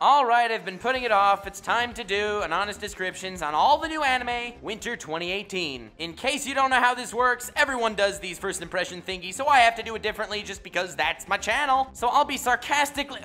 Alright, I've been putting it off. It's time to do an honest descriptions on all the new anime, Winter 2018. In case you don't know how this works, everyone does these first impression thingies, so I have to do it differently just because that's my channel. So I'll be sarcastically,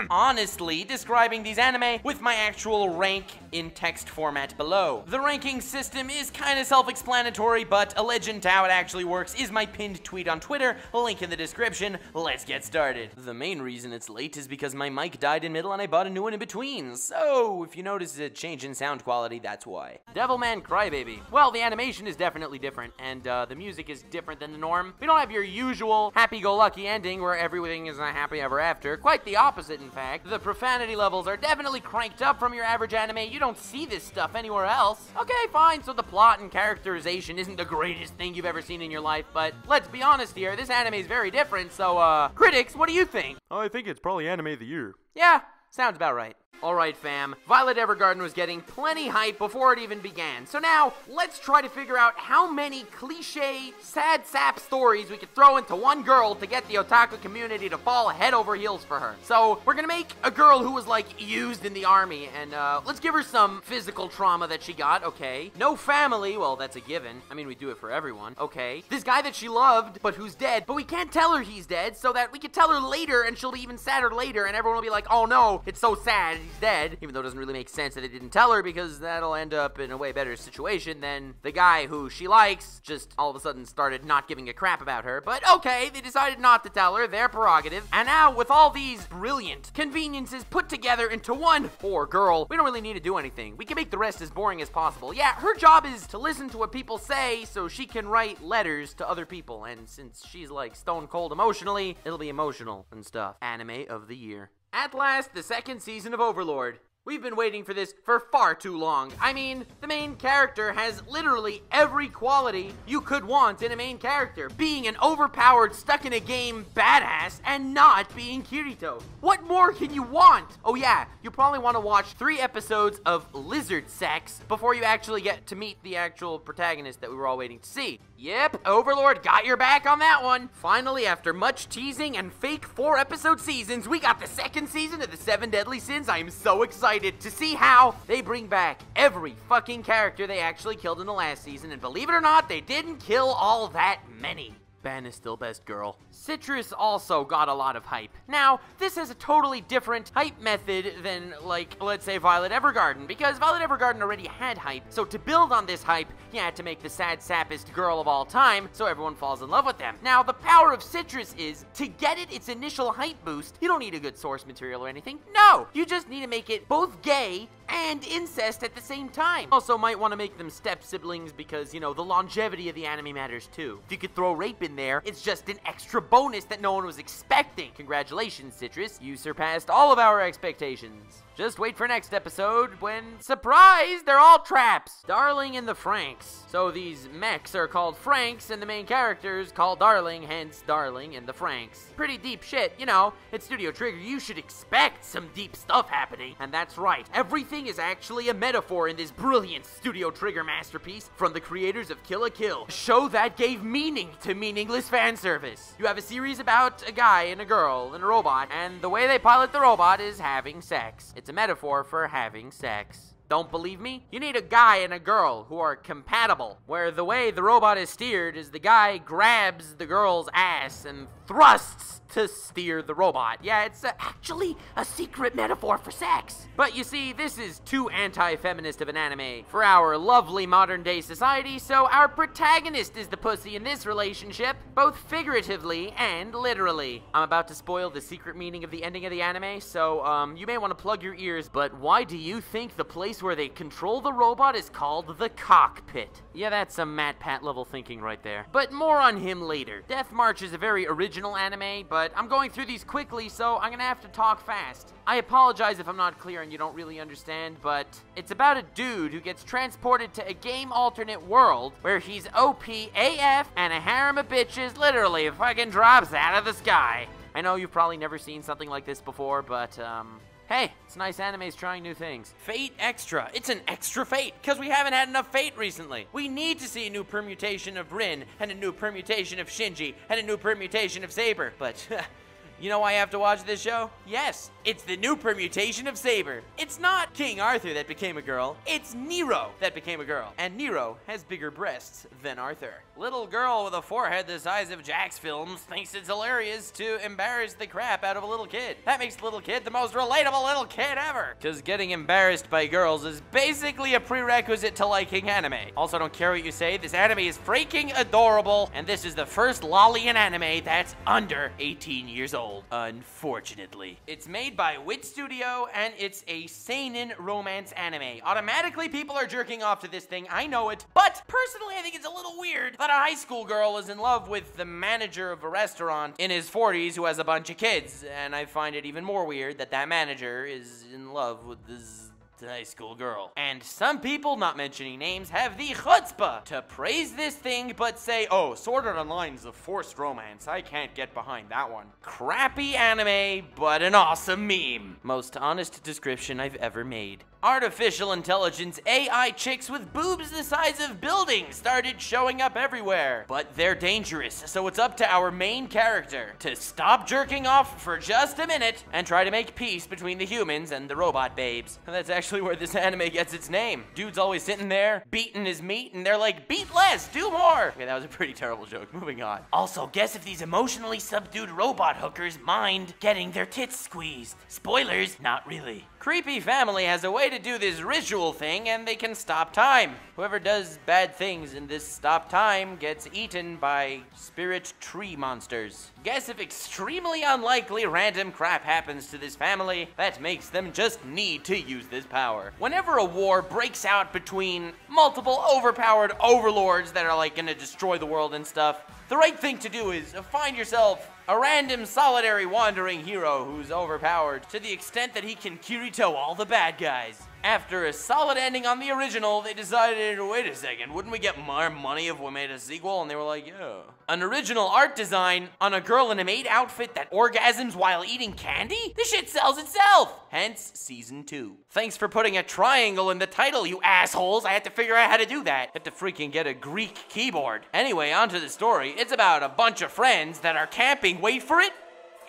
honestly describing these anime with my actual rank in text format below. The ranking system is kind of self-explanatory, but a legend to how it actually works is my pinned tweet on Twitter, link in the description. Let's get started. The main reason it's late is because my mic died in middle and I bought a new one in between, so if you notice a change in sound quality, that's why. Devilman Crybaby. Well, the animation is definitely different, and the music is different than the norm. We don't have your usual happy-go-lucky ending where everything is a happy ever after. Quite the opposite, in fact. The profanity levels are definitely cranked up from your average anime. You don't see this stuff anywhere else. Okay, fine, so the plot and characterization isn't the greatest thing you've ever seen in your life, but let's be honest here, this anime is very different, so, critics, what do you think? I think it's probably anime of the year. Yeah. Sounds about right. Alright fam, Violet Evergarden was getting plenty hype before it even began. So now, let's try to figure out how many cliche, sad sap stories we could throw into one girl to get the otaku community to fall head over heels for her. So, we're gonna make a girl who was like used in the army, and let's give her some physical trauma that she got, okay. No family, well that's a given. I mean, we do it for everyone, okay. This guy that she loved, but who's dead, but we can't tell her he's dead, so that we could tell her later, and she'll be even sadder later, and everyone will be like, oh no, it's so sad. He's dead, even though it doesn't really make sense that it didn't tell her because that'll end up in a way better situation than the guy who she likes just all of a sudden started not giving a crap about her. But okay, they decided not to tell her, their prerogative. And now with all these brilliant conveniences put together into one poor girl, we don't really need to do anything. We can make the rest as boring as possible. Yeah, her job is to listen to what people say so she can write letters to other people. And since she's like stone cold emotionally, it'll be emotional and stuff. Anime of the year. At last, the second season of Overlord. We've been waiting for this for far too long. I mean, the main character has literally every quality you could want in a main character. Being an overpowered, stuck-in-a-game badass and not being Kirito. What more can you want? Oh yeah, you probably want to watch 3 episodes of lizard sex before you actually get to meet the actual protagonist that we were all waiting to see. Yep, Overlord got your back on that one. Finally, after much teasing and fake 4-episode seasons, we got the second season of the 7 Deadly Sins. I am so excited to see how they bring back every fucking character they actually killed in the last season, and believe it or not, they didn't kill all that many. Ban is still best girl. Citrus also got a lot of hype. Now, this has a totally different hype method than, like, let's say Violet Evergarden, because Violet Evergarden already had hype, so to build on this hype, you had to make the sad sappest girl of all time, so everyone falls in love with them. Now, the power of Citrus is, to get it its initial hype boost, you don't need a good source material or anything. No! You just need to make it both gay and incest at the same time. Also might want to make them step-siblings because, you know, the longevity of the anime matters too. If you could throw rape in there, it's just an extra bonus that no one was expecting. Congratulations, Citrus. You surpassed all of our expectations. Just wait for next episode when, surprise, they're all traps. Darling and the Franks. So these mechs are called Franks and the main characters called Darling, hence Darling and the Franks. Pretty deep shit, you know. It's Studio Trigger, you should expect some deep stuff happening. And that's right, everything is actually a metaphor in this brilliant Studio Trigger masterpiece from the creators of Kill la Kill. A show that gave meaning to meaningless fan service. You have a series about a guy and a girl and a robot, and the way they pilot the robot is having sex. It's a metaphor for having sex. Don't believe me? You need a guy and a girl who are compatible, where the way the robot is steered is the guy grabs the girl's ass and thrusts to steer the robot. Yeah, it's actually a secret metaphor for sex. But you see, this is too anti-feminist of an anime for our lovely modern-day society, so our protagonist is the pussy in this relationship, both figuratively and literally. I'm about to spoil the secret meaning of the ending of the anime, so you may want to plug your ears, but why do you think the place where they control the robot is called the cockpit? Yeah, that's some Matt Pat level thinking right there. But more on him later. Death March is a very original anime, but I'm going through these quickly, so I'm gonna have to talk fast. I apologize if I'm not clear and you don't really understand, but it's about a dude who gets transported to a game alternate world where he's OP AF and a harem of bitches literally fucking drops out of the sky. I know you've probably never seen something like this before, but hey, it's nice animes trying new things. Fate Extra. It's an extra Fate, because we haven't had enough Fate recently. We need to see a new permutation of Rin, and a new permutation of Shinji, and a new permutation of Saber. But You know why I have to watch this show? Yes, it's the new permutation of Saber. It's not King Arthur that became a girl, it's Nero that became a girl. And Nero has bigger breasts than Arthur. Little girl with a forehead the size of Jack's films thinks it's hilarious to embarrass the crap out of a little kid. That makes the little kid the most relatable little kid ever. Cause getting embarrassed by girls is basically a prerequisite to liking anime. Also, don't care what you say, this anime is freaking adorable, and this is the first lolly in anime that's under 18 years old, unfortunately. It's made by Wit Studio, and it's a seinen romance anime. Automatically, people are jerking off to this thing, I know it, but personally, I think it's a little weird that a high school girl is in love with the manager of a restaurant in his 40s who has a bunch of kids, and I find it even more weird that that manager is in love with this high school girl. And some people, not mentioning names, have the chutzpah to praise this thing but say, oh, Sword Art Online is a forced romance. I can't get behind that one. Crappy anime, but an awesome meme. Most honest description I've ever made. Artificial intelligence AI chicks with boobs the size of buildings started showing up everywhere. But they're dangerous, so it's up to our main character to stop jerking off for just a minute and try to make peace between the humans and the robot babes. And that's actually where this anime gets its name. Dude's always sitting there, beating his meat, and they're like, beat less, do more. Okay, that was a pretty terrible joke. Moving on. Also, guess if these emotionally subdued robot hookers mind getting their tits squeezed. Spoilers, not really. Creepy Family has a way to do this ritual thing, and they can stop time. Whoever does bad things in this stop time gets eaten by spirit tree monsters. Guess if extremely unlikely random crap happens to this family, that makes them just need to use this power. Whenever a war breaks out between multiple overpowered overlords that are like gonna destroy the world and stuff, the right thing to do is find yourself a random solitary wandering hero who's overpowered to the extent that he can Kirito all the bad guys. After a solid ending on the original, they decided, wait a second, wouldn't we get more money if we made a sequel? And they were like, yeah. An original art design on a girl in a maid outfit that orgasms while eating candy? This shit sells itself! Hence, season 2. Thanks for putting a triangle in the title, you assholes. I had to figure out how to do that. Had to freaking get a Greek keyboard. Anyway, on to the story. It's about a bunch of friends that are camping, wait for it,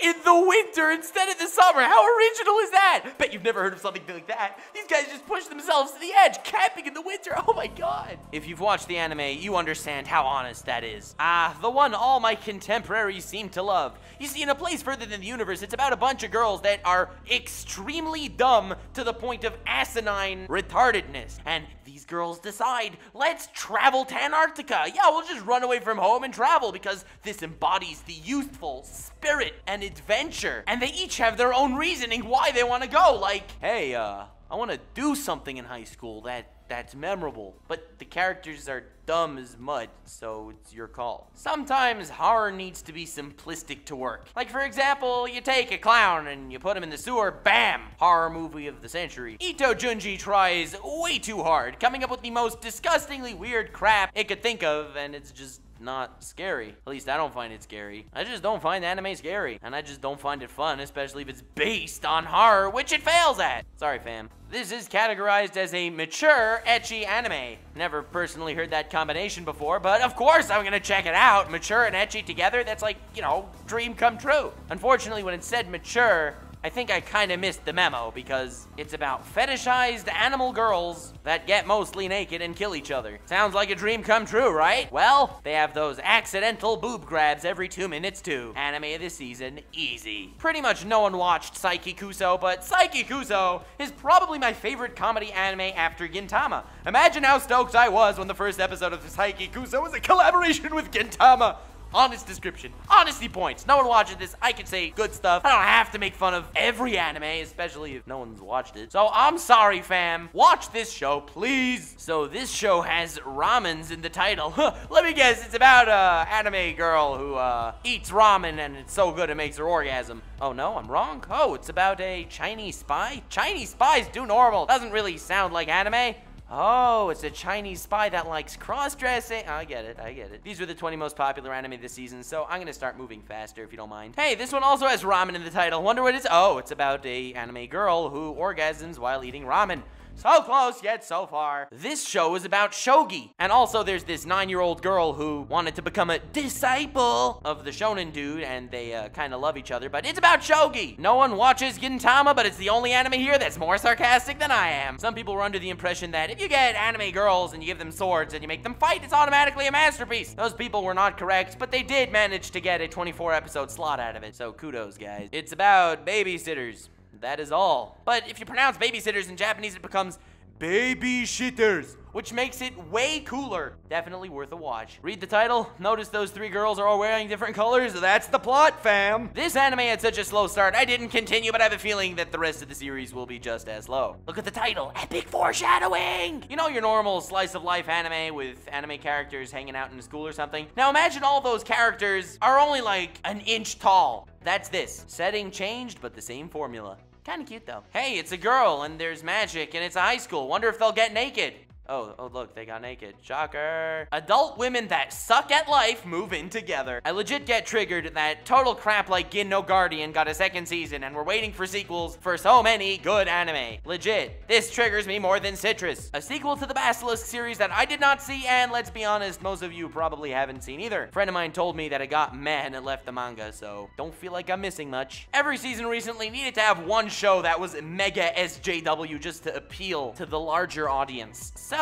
in the winter instead of the summer. How original is that? Bet you've never heard of something like that. These guys just push themselves to the edge, camping in the winter. Oh my god. If you've watched the anime, you understand how honest that is. The one all my contemporaries seem to love. You see, in A Place Further Than the Universe, it's about a bunch of girls that are extremely dumb to the point of asinine retardedness. And these girls decide, let's travel to Antarctica. Yeah, we'll just run away from home and travel because this embodies the youthful spirit and adventure. And they each have their own reasoning why they want to go. Like, hey, I want to do something in high school that's memorable. But the characters are dumb as mud, so it's your call. Sometimes horror needs to be simplistic to work. Like, for example, you take a clown and you put him in the sewer, bam! Horror movie of the century. Ito Junji tries way too hard, coming up with the most disgustingly weird crap it could think of, and it's just not scary. At least I don't find it scary. I just don't find anime scary. And I just don't find it fun, especially if it's based on horror, which it fails at. Sorry, fam. This is categorized as a mature, ecchi anime. Never personally heard that combination before, but of course I'm gonna check it out. Mature and ecchi together, that's like, you know, dream come true. Unfortunately, when it said mature, I think I kinda missed the memo because it's about fetishized animal girls that get mostly naked and kill each other. Sounds like a dream come true, right? Well, they have those accidental boob grabs every 2 minutes too. Anime of the season, easy. Pretty much no one watched Saiki Kuso, but Saiki Kuso is probably my favorite comedy anime after Gintama. Imagine how stoked I was when the first episode of Saiki Kuso was a collaboration with Gintama. Honest description. Honesty points. No one watches this. I can say good stuff. I don't have to make fun of every anime, especially if no one's watched it. So I'm sorry, fam. Watch this show, please. So this show has ramens in the title. Let me guess. It's about a anime girl who eats ramen and it's so good it makes her orgasm. Oh no, I'm wrong. Oh, it's about a Chinese spy? Chinese spies do normal. Doesn't really sound like anime. Oh, it's a Chinese spy that likes cross-dressing. I get it. These were the 20 most popular anime this season, so I'm gonna start moving faster if you don't mind. Hey, this one also has ramen in the title. Wonder what it's... Oh, it's about a anime girl who orgasms while eating ramen. So close, yet so far. This show is about shogi. And also there's this 9-year-old girl who wanted to become a disciple of the shonen dude, and they kind of love each other, but it's about shogi. No one watches Gintama, but it's the only anime here that's more sarcastic than I am. Some people were under the impression that if you get anime girls and you give them swords and you make them fight, it's automatically a masterpiece. Those people were not correct, but they did manage to get a 24-episode slot out of it, so kudos, guys. It's about babysitters. That is all. But if you pronounce babysitters in Japanese, it becomes baby shitters, which makes it way cooler. Definitely worth a watch. Read the title. Notice those 3 girls are all wearing different colors. That's the plot, fam. This anime had such a slow start, I didn't continue, but I have a feeling that the rest of the series will be just as slow. Look at the title. Epic foreshadowing. You know, your normal slice of life anime with anime characters hanging out in school or something. Now imagine all those characters are only like an inch tall. That's this. Setting changed, but the same formula. Kinda cute though. Hey, it's a girl and there's magic and it's a high school. Wonder if they'll get naked. Oh, look, they got naked. Shocker. Adult women that suck at life move in together. I legit get triggered that total crap like Gin no Guardian got a 2nd season and we're waiting for sequels for so many good anime. Legit. This triggers me more than Citrus. A sequel to the Basilisk series that I did not see, and let's be honest, most of you probably haven't seen either. A friend of mine told me that it got meh and it left the manga, so don't feel like I'm missing much. Every season recently needed to have one show that was mega SJW just to appeal to the larger audience. So,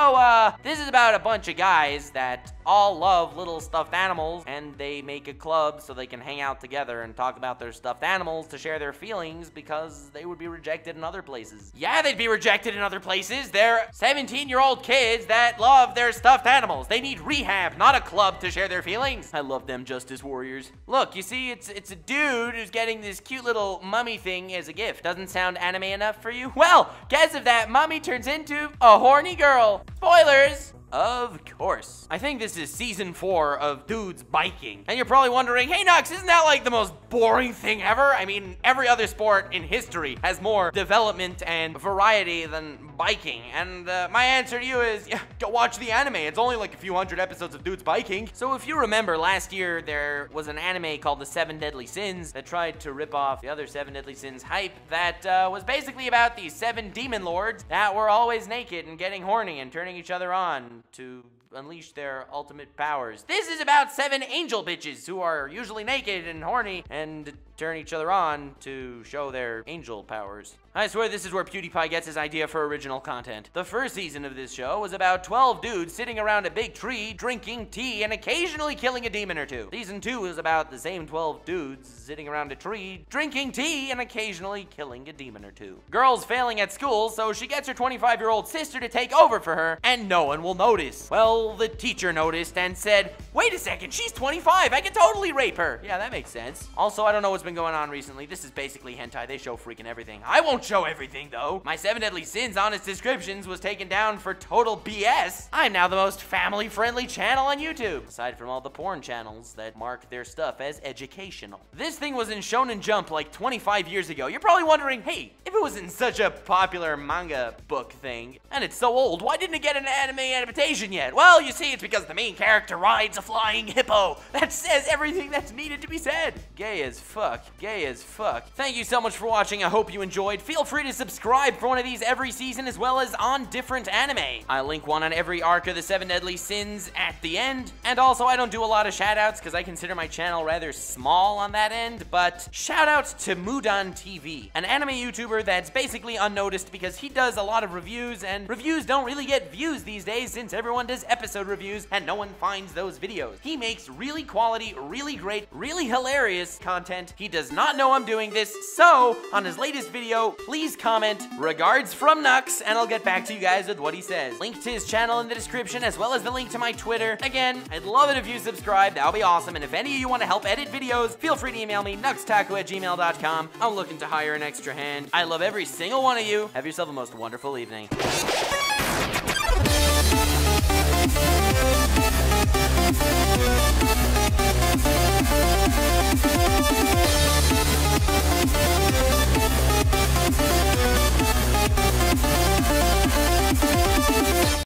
this is about a bunch of guys that all love little stuffed animals, and they make a club so they can hang out together and talk about their stuffed animals to share their feelings because they would be rejected in other places. Yeah, they'd be rejected in other places. They're 17-year-old kids that love their stuffed animals. They need rehab, not a club to share their feelings. I love them Justice Warriors. Look, you see, it's a dude who's getting this cute little mummy thing as a gift. Doesn't sound anime enough for you? Well, guess if that mummy turns into a horny girl. Spoilers! Of course. I think this is season 4 of dudes biking. And you're probably wondering, hey Nux, isn't that like the most boring thing ever? I mean, every other sport in history has more development and variety than biking. And my answer to you is, yeah, go watch the anime. It's only like a few hundred episodes of dudes biking. So if you remember, last year there was an anime called The 7 Deadly Sins that tried to rip off the other 7 Deadly Sins hype that was basically about these 7 demon lords that were always naked and getting horny and turning each other on to unleash their ultimate powers. This is about 7 angel bitches who are usually naked and horny and turn each other on to show their angel powers. I swear this is where PewDiePie gets his idea for original content. The first season of this show was about 12 dudes sitting around a big tree, drinking tea, and occasionally killing a demon or two. Season 2 is about the same 12 dudes sitting around a tree, drinking tea, and occasionally killing a demon or two. Girl's failing at school, so she gets her 25-year-old sister to take over for her, and no one will notice. Well, the teacher noticed and said, wait a second, she's 25, I can totally rape her. Yeah, that makes sense. Also, I don't know what's been going on recently. This is basically hentai. They show freaking everything. I won't show everything, though. My 7 Deadly Sins Honest Descriptions was taken down for total BS. I'm now the most family-friendly channel on YouTube, aside from all the porn channels that mark their stuff as educational. This thing was in Shonen Jump like 25 years ago. You're probably wondering, hey, if it was in such a popular manga book thing, and it's so old, why didn't it get an anime adaptation yet? Well, you see, it's because the main character rides a flying hippo. That says everything that's needed to be said. Gay as fuck. Gay as fuck. Thank you so much for watching. I hope you enjoyed. Feel free to subscribe for one of these every season, as well as on different anime. I link one on every arc of the 7 Deadly Sins at the end. And also, I don't do a lot of shoutouts because I consider my channel rather small on that end, but shoutouts to Mudan TV, an anime YouTuber that's basically unnoticed because he does a lot of reviews, and reviews don't really get views these days since everyone does episode reviews and no one finds those videos. He makes really quality, really great, really hilarious content. He does not know I'm doing this, so on his latest video, please comment, regards from Nux, and I'll get back to you guys with what he says. Link to his channel in the description, as well as the link to my Twitter. Again, I'd love it if you subscribe, that would be awesome, and if any of you want to help edit videos, feel free to email me, nuxtaco@gmail.com. I'm looking to hire an extra hand. I love every single one of you. Have yourself a most wonderful evening.